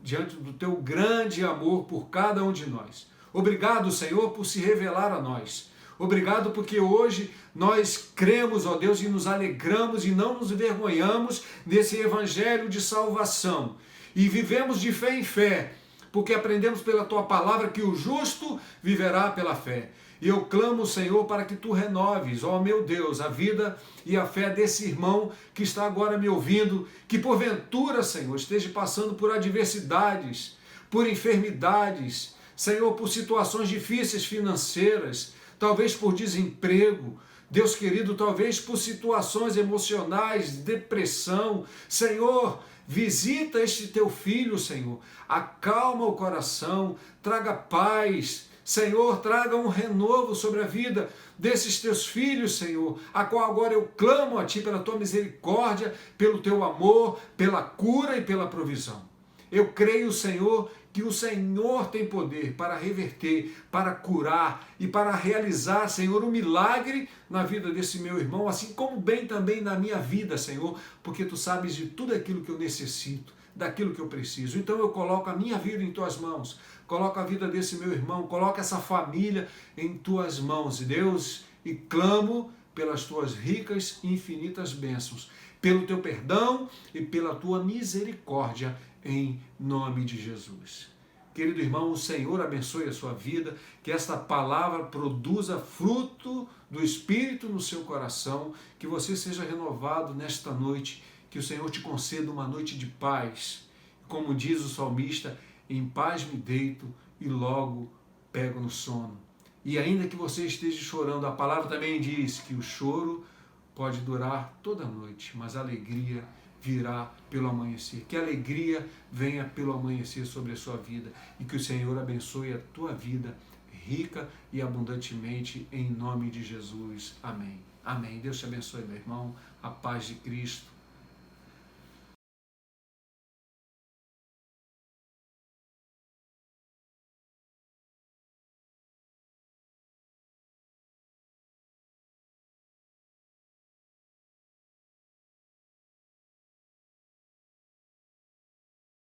diante do Teu grande amor por cada um de nós. Obrigado, Senhor, por se revelar a nós. Obrigado porque hoje nós cremos, ó Deus, e nos alegramos e não nos envergonhamos desse evangelho de salvação. E vivemos de fé em fé, porque aprendemos pela Tua palavra que o justo viverá pela fé. E eu clamo, Senhor, para que Tu renoves, ó meu Deus, a vida e a fé desse irmão que está agora me ouvindo, que porventura, Senhor, esteja passando por adversidades, por enfermidades, Senhor, por situações difíceis financeiras, talvez por desemprego, Deus querido, talvez por situações emocionais, depressão. Senhor, visita este teu filho, Senhor, acalma o coração, traga paz, Senhor, traga um renovo sobre a vida desses teus filhos, Senhor, a qual agora eu clamo a Ti pela Tua misericórdia, pelo Teu amor, pela cura e pela provisão. Eu creio, Senhor, que o Senhor tem poder para reverter, para curar e para realizar, Senhor, um milagre na vida desse meu irmão, assim como bem também na minha vida, Senhor, porque Tu sabes de tudo aquilo que eu necessito, daquilo que eu preciso. Então eu coloco a minha vida em Tuas mãos, coloco a vida desse meu irmão, coloco essa família em Tuas mãos, Deus, e clamo pelas Tuas ricas e infinitas bênçãos, pelo Teu perdão e pela Tua misericórdia, em nome de Jesus. Querido irmão, o Senhor abençoe a sua vida, que esta palavra produza fruto do Espírito no seu coração, que você seja renovado nesta noite, que o Senhor te conceda uma noite de paz. Como diz o salmista, em paz me deito e logo pego no sono. E ainda que você esteja chorando, a palavra também diz que o choro pode durar toda a noite, mas a alegria virá pelo amanhecer. Que a alegria venha pelo amanhecer sobre a sua vida e que o Senhor abençoe a tua vida rica e abundantemente em nome de Jesus. Amém. Amém. Deus te abençoe, meu irmão. A paz de Cristo.